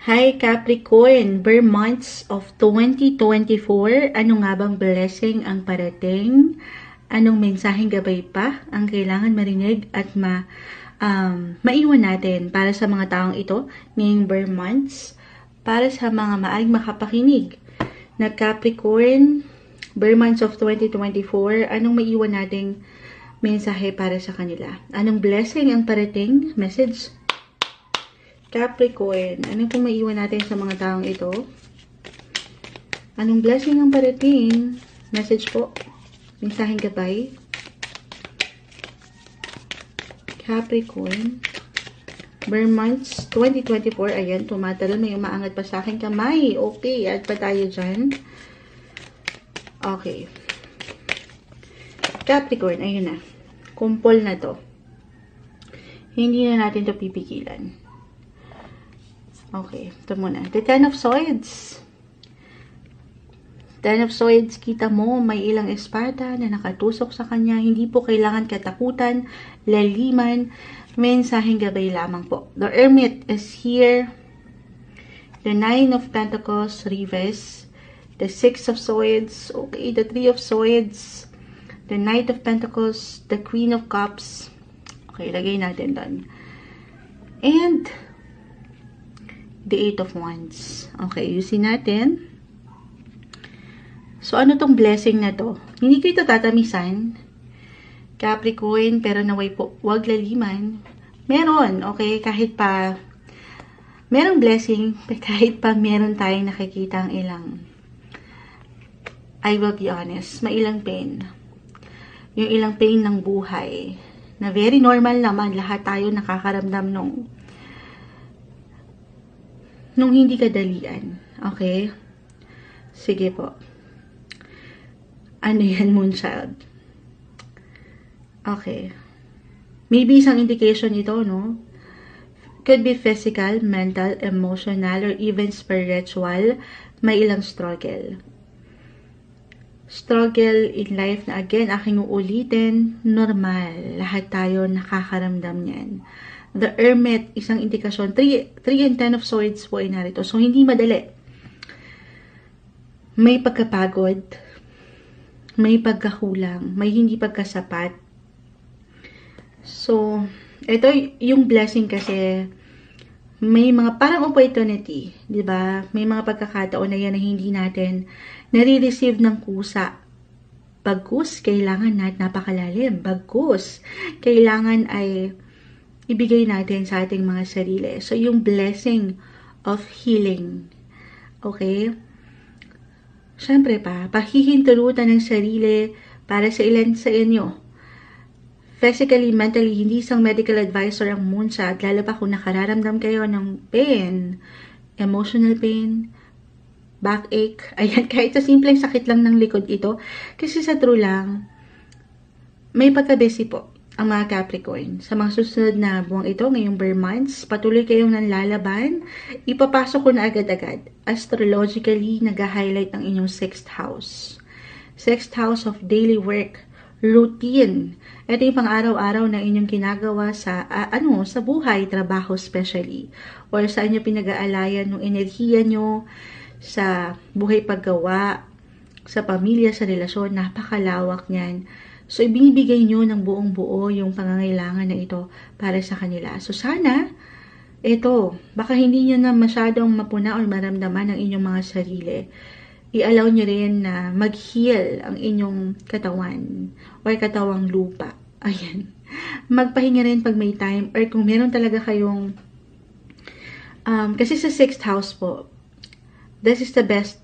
Hi Capricorn, bare months of 2024, ano nga bang blessing ang parating? Anong mensaheng gabay pa ang kailangan marinig at maiwan natin para sa mga taong ito ngayong bare months? Para sa mga maaring makapakinig na Capricorn, bare months of 2024, anong maiwan nating mensahe para sa kanila? Anong blessing ang parating? Message Capricorn, ano pong maiwan natin sa mga taong ito? Anong blessing ang parating? Message po. Mensaheng gabay. Capricorn. Bare months 2024. Ayan, tumatalon. May umaangat pa sa akin kamay. Okay, add pa tayo dyan. Okay. Capricorn, ayun na. Kumpol na to. Hindi na natin to pipigilan. Okay, ito muna. The Ten of Swords. Ten of Swords, kita mo, may ilang espada na nakatusok sa kanya. Hindi po kailangan katakutan, laliman, mensaheng gabay lamang po. The Hermit is here. The Nine of Pentacles, reverse. The Six of Swords, okay. The Three of Swords. The Knight of Pentacles, the Queen of Cups. Okay, lagay natin doon. And the Eight of Wands. Okay, yusin natin. So, ano tong blessing na to? Hindi ko ito tatamisan. Capricorn, pero naway po, wag laliman. Meron, okay, kahit pa merong blessing, kahit pa meron tayong nakikita ang ilang, I will be honest, may ilang pain. Yung ilang pain ng buhay, na very normal naman, lahat tayo nakakaramdam nung hindi kadalian. Okay? Sige po. Ano yan, Moonchild? Okay. Maybe isang indication ito, no? Could be physical, mental, emotional, or even spiritual. May ilang struggle. Struggle in life na, again, aking uulitin, normal. Lahat tayo nakakaramdam niyan. The Hermit, isang indikasyon. 3 and 10 of Swords po ay narito. So, hindi madali. May pagkapagod. May pagkakulang. May hindi pagkasapat. So, ito yung blessing kasi may mga parang opportunity. Diba? May mga pagkakataon na yan na hindi natin nare-receive ng kusa. Bagkus, kailangan natin napakalalim. Bagkus, kailangan ay ibigay natin sa ating mga sarili. So, yung blessing of healing. Okay? Siyempre pa, pahihintulutan ng sarili para sa ilan sa inyo. Physically, mentally, hindi isang medical advisor ang Moonchild, lalo pa kung nakararamdam kayo ng pain, emotional pain, backache. Ayan, kahit sa simpleng sakit lang ng likod ito. Kasi sa true lang, may pagka-busy po ang mga Capricorn. Sa mga susunod na buwang ito, ngayong bare months, patuloy kayong nanlalaban. Ipapasok ko na agad-agad. Astrologically, nag-highlight ang inyong 6th house. 6th house of daily work, routine. Ito yung pang-araw-araw na inyong ginagawa sa, sa buhay, trabaho especially. Or sa inyo pinag-aalayan ng enerhiya nyo, sa buhay paggawa, sa pamilya, sa relasyon, napakalawak niyan. So, ibinibigay nyo ng buong buo yung pangangailangan na ito para sa kanila. So, sana, ito, baka hindi nyo na masyadong mapuna o maramdaman ang inyong mga sarili. I-allow nyo rin na mag-heal ang inyong katawan or katawang lupa. Ayan. Magpahinga rin pag may time or kung meron talaga kayong, kasi sa 6th house po, this is the best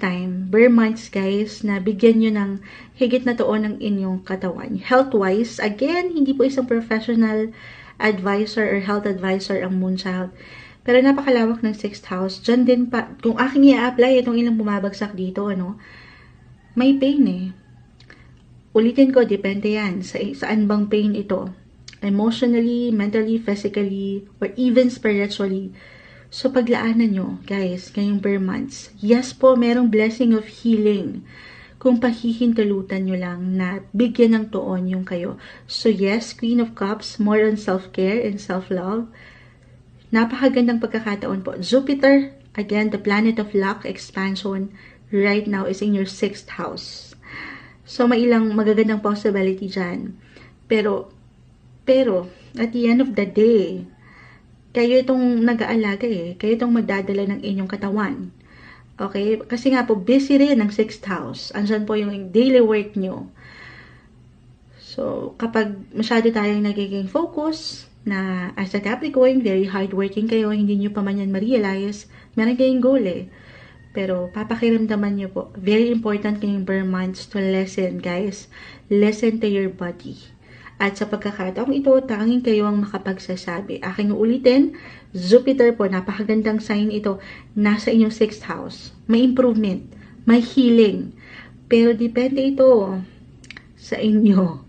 time, bare months guys, na bigyan nyo ng higit na tuon ng inyong katawan. Health-wise, again, hindi po isang professional advisor or health advisor ang Moonchild. Pero napakalawak ng 6th house. Diyan din pa, kung aking i-apply, itong ilang bumabagsak dito, may pain eh. Ulitin ko, depende yan. Saan bang pain ito? Emotionally, mentally, physically, or even spiritually. So, paglaanan nyo, guys, ngayong bare months. Yes po, merong blessing of healing. Kung pahihintulutan nyo lang na bigyan ng tuon yung kayo. So, yes, Queen of Cups, more on self-care and self-love. napakagandang pagkakataon po. Jupiter, again, the planet of luck, expansion, right now is in your 6th house. So, may ilang magagandang possibility dyan. Pero, at the end of the day, kayo itong nag-aalaga eh. Kayo itong magdadala ng inyong katawan. Okay? Kasi nga po, busy rin ang 6th house. Andyan po yung daily work nyo. So, kapag masyado tayong nagiging focus na as a Capricorn, very hardworking kayo, hindi nyo pa man yan ma-realize, meron kayong goal eh. Pero, papakiramdaman nyo po, very important kayong Burr months to listen, guys. Listen to your body. At sa pagkakataong ito, tanging kayo ang makapagsasabi. Aking ulitin, Jupiter po, napakagandang sign ito, nasa inyong 6th house. May improvement, may healing. Pero, depende ito sa inyo.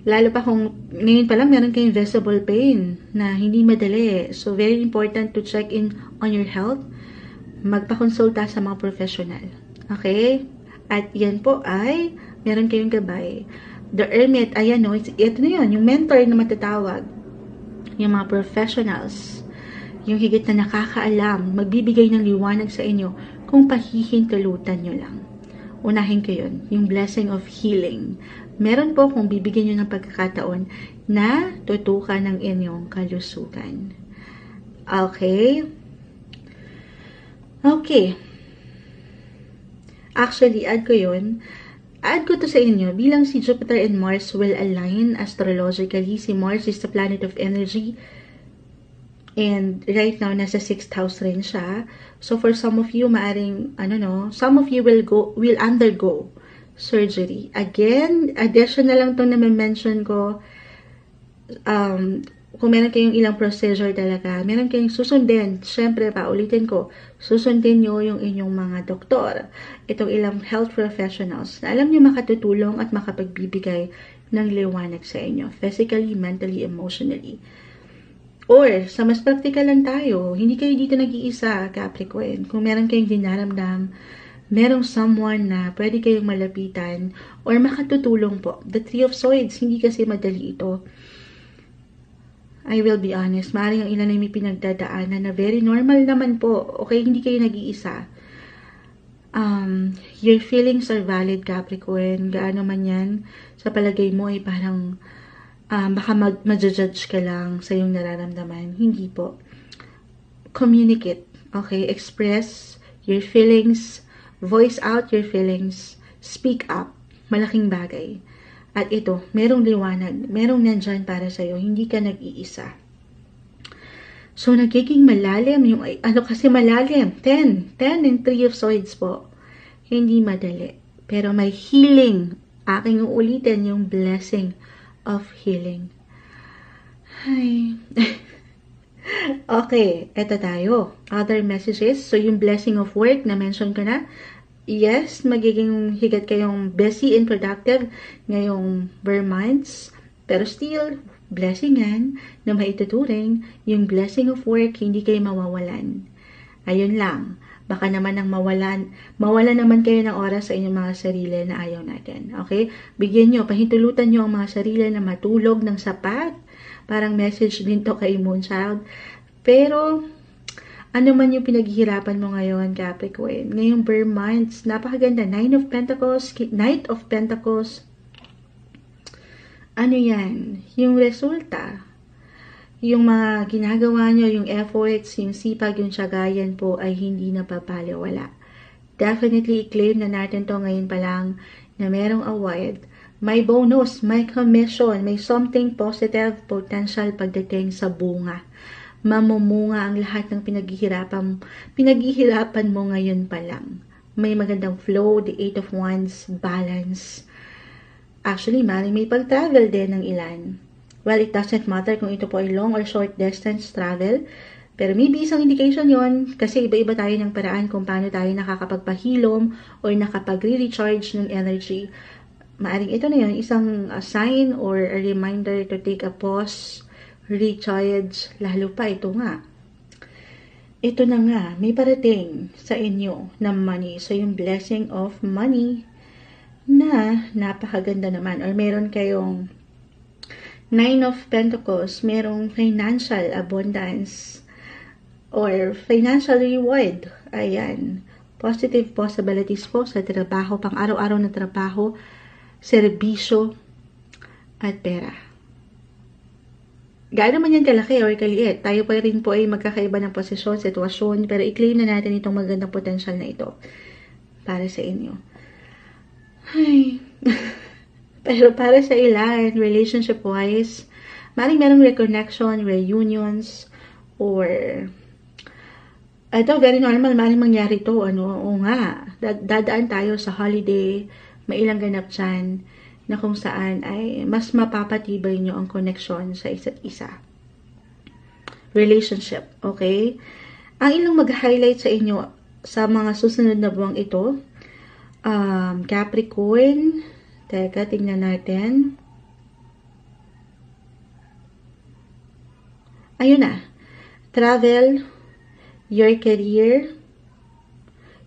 Lalo pa kung ngayon pa lang meron kayong visible pain na hindi madali. So, very important to check in on your health. Magpakonsulta sa mga professional. Okay? At yan po ay meron kayong gabay. The Hermit, ayan o, ito na yun, yung mentor na matatawag. Yung mga professionals. Yung higit na nakakaalam, magbibigay ng liwanag sa inyo kung pahihintulutan nyo lang. Unahin ko yun, yung blessing of healing. Meron po kung bibigyan nyo ng pagkakataon na tutukan ng inyong kalusugan. Okay? Okay. Actually, add ko to sa inyo. Bilang si Jupiter and Mars will align astrologically. Si Mars is the planet of energy. And right now, nasa 6th house rin siya. So, for some of you, maaring, some of you will undergo surgery. Again, additional lang itong na-mention ko. Kung meron kayong ilang procedure talaga, meron kayong susundin. Siyempre, paulitin ko, susundin nyo yung inyong mga doktor. Itong ilang health professionals na alam nyo makatutulong at makapagbibigay ng liwanag sa inyo. Physically, mentally, emotionally. Or, sa mas practical lang tayo, hindi kayo dito nag-iisa, Capricorn. Kung meron kayong dinaramdam, merong someone na pwede kayong malapitan or makatutulong po. The Three of Swords, hindi kasi madali ito. I will be honest, maaaring ang ilan ay may pinagdadaanan na very normal naman po. Okay, hindi kayo nag-iisa. Your feelings are valid, Capricorn. Gaano man yan, sa palagay mo ay parang baka ma-judge ka lang sa iyong nararamdaman. Hindi po. Communicate. Okay, express your feelings. Voice out your feelings. Speak up. Malaking bagay. At ito, merong liwanag. Merong nandyan para sa'yo. Hindi ka nag-iisa. So, nagiging malalim. Yung, kasi malalim. 10 and 3 of Swords po. Hindi madali. Pero may healing. Aking uulitin yung blessing of healing. Hi. Okay, eto tayo. Other messages. So, yung blessing of work, na-mention ko na. Yes, magiging higit kayong busy and productive ngayong Burr months. Pero still, blessing yan na maituturing. Yung blessing of work, hindi kayo mawawalan. Ayun lang. Baka naman ang mawalan naman kayo ng oras sa inyong mga sarili na ayaw natin. Okay? Bigyan nyo, pahintulutan nyo ang mga sarili na matulog ng sapat. Parang message din to kay Moonchild. Pero, ano man yung pinaghihirapan mo ngayon, Capricorn, ngayong Burr months, napakaganda. Knight of Pentacles. Ano yan? Yung resulta. Yung mga ginagawa nyo, yung efforts, yung sipag, yung tiyagayan po ay hindi napapaliwala. Definitely, i-claim na natin to ngayon pa lang na merong award. May bonus, may commission, may something positive potential pagdating sa bunga. Mamumunga ang lahat ng pinaghihirapan mo ngayon pa lang. May magandang flow, the 8 of Wands, balance. Actually, may pag-travel din ng ilan. Well, it doesn't matter kung ito po ay long or short distance travel. Pero maybe isang indication yon kasi iba-iba tayo ng paraan kung paano tayo nakakapagpahilom or nakapag-recharge ng energy. Maaring ito na yun, isang sign or a reminder to take a pause, recharge, lalo pa ito nga. Ito na nga, may parating sa inyo na money. So, yung blessing of money na napakaganda naman. Or meron kayong 9 of Pentacles, merong financial abundance. or financial reward. Ayan. Positive possibilities po sa trabaho, pang araw-araw na trabaho, serbisyo, at pera. Gaano man yan kalaki or kaliit, tayo pa rin po ay magkakaiba ng posisyon, sitwasyon, pero i-claim na natin itong magandang potential na ito para sa inyo. Ay. Pero para sa ilan, relationship-wise, maring merong reconnection, reunions, or ito, very normal, maring mangyari to, o nga, dadaan tayo sa holiday, may ilang ganap dyan, na kung saan ay mas mapapatibay nyo ang connection sa isa't isa. Relationship, okay? Ang ilang mag-highlight sa inyo sa mga susunod na buwang ito, Capricorn, teka, tingnan natin. Ayun na. Travel, your career,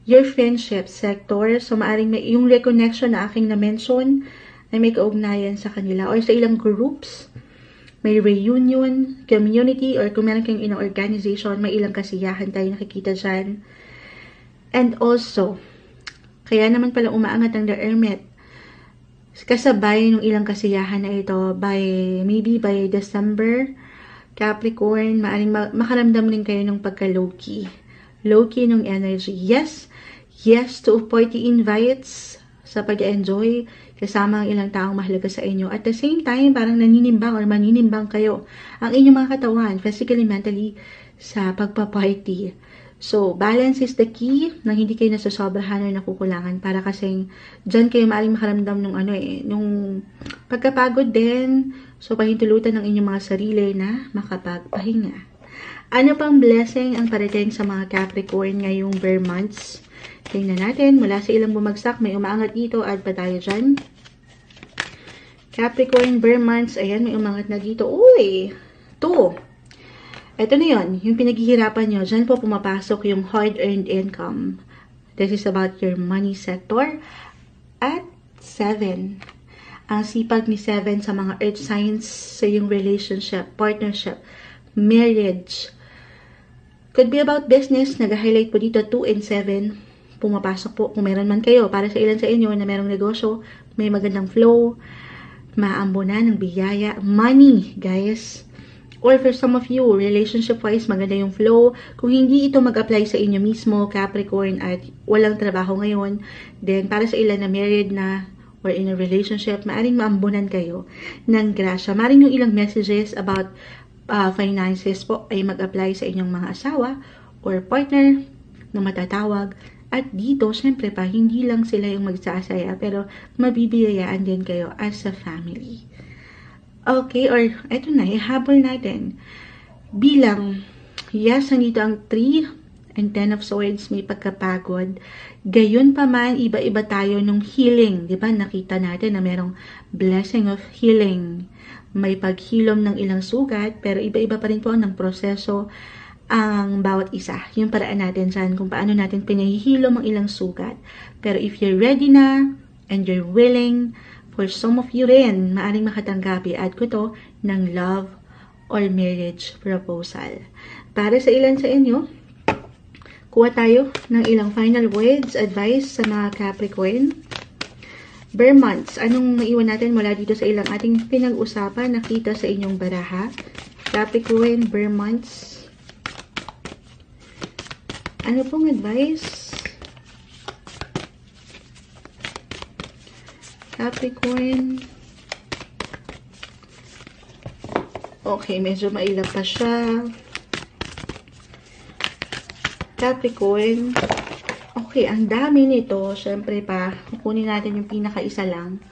your friendship sector. So, maaring may yung reconnection na aking na-mention ay may kaugnayan sa kanila or sa ilang groups. May reunion, community, or kung meron kayong inang organization, may ilang kasiyahan tayo nakikita dyan. And also, kaya naman pala umaangat ang The Hermit. Kasabay ng ilang kasiyahan na ito maybe by December, Capricorn, maaring makaramdam rin kayo ng pagka-low-key. Low-key ng energy. Yes to party invites sa pag-enjoy kasama ang ilang taong mahalaga sa inyo. At the same time, parang naninimbang or maninimbang kayo ang inyong mga katawan, physically, mentally, sa pagpa-party. So, balance is the key na hindi kayo nasasobrahan or nakukulangan para kasing dyan kayo maaring makaramdam nung pagkapagod din. So, pahintulutan ng inyong mga sarili na makapagpahinga. Ano pang blessing ang parating sa mga Capricorn ngayong bare months? Tingnan natin, mula sa ilang bumagsak, may umaangat dito, add pa tayo dyan. Capricorn, bare months, ayan, may umangat na dito. Uy! 2. Ito na yun, yung pinaghihirapan nyo, dyan po pumapasok yung hard-earned income. This is about your money sector. At 7, ang sipag ni 7 sa mga earth signs sa yung relationship, partnership, marriage. Could be about business, nag-highlight po dito 2 and 7. Pumapasok po kung meron man kayo. Para sa ilan sa inyo na merong negosyo, may magandang flow, maambunan ng biyaya, money, guys. Or for some of you, relationship-wise, maganda yung flow. Kung hindi ito mag-apply sa inyo mismo, Capricorn, at walang trabaho ngayon, then para sa ilan na married na or in a relationship, maaring maambunan kayo ng grasya. Maaring yung ilang messages about finances po ay mag-apply sa inyong mga asawa or partner na matatawag. At dito, syempre pa, hindi lang sila yung magsasaya, pero mabibiyayaan din kayo as a family. Okay, or eto na, ihabol natin. Bilang, yes, nandito ang 3 and 10 of Swords, may pagkapagod. Gayon pa man, iba-iba tayo nung healing. Diba? Nakita natin na merong blessing of healing. May paghilom ng ilang sugat, pero iba-iba pa rin po ng proseso ang bawat isa. Yung paraan natin dyan, kung paano natin pinahihilom ang ilang sugat. Pero if you're ready na, and you're willing, for some of you rin, maaring makatanggap, i-add ko to, ng love or marriage proposal. Para sa ilan sa inyo, kuha tayo ng ilang final words, advice sa mga Capricorn. Bare months, anong maiwan natin mula dito sa ilang ating pinag-usapan, nakita sa inyong baraha? Capricorn, bare months. Ano pong advice? Capricorn. Okay, medyo mailap pa siya. Capricorn. Okay, ang dami nito. Siyempre pa, kukunin natin yung pinaka-isa lang.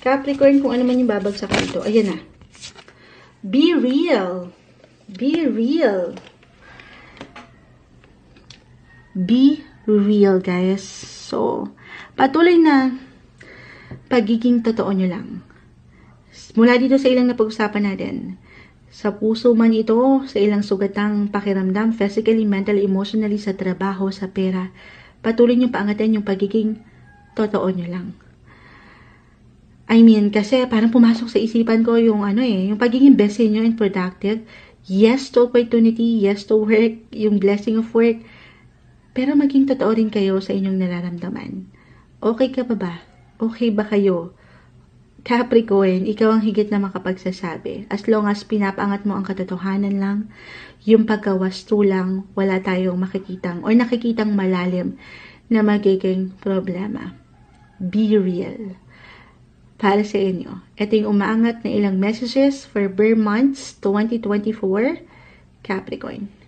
Capricorn, kung ano man yung babagsak nito. Ayan na. Be real. Be real. Be real, guys. So, patuloy na pagiging totoo nyo lang. Mula dito sa ilang napag-usapan natin, sa puso man ito, sa ilang sugatang pakiramdam, physically, mentally, emotionally, sa trabaho, sa pera, patuloy nyo paangatan yung pagiging totoo nyo lang. I mean, kasi parang pumasok sa isipan ko yung yung pagiging busy nyo and productive, Yes to opportunity, yes to work, yung blessing of work, pero maging totoo rin kayo sa inyong nararamdaman. Okay ka pa ba? Okay ba kayo? Capricorn, ikaw ang higit na makapagsasabi. As long as pinapaangat mo ang katotohanan lang, yung pagkawasto lang, wala tayong makikitang or nakikitang malalim na magiging problema. Be real. Para sa inyo, ito yung umaangat na ilang messages for Bear Months 2024, Capricorn.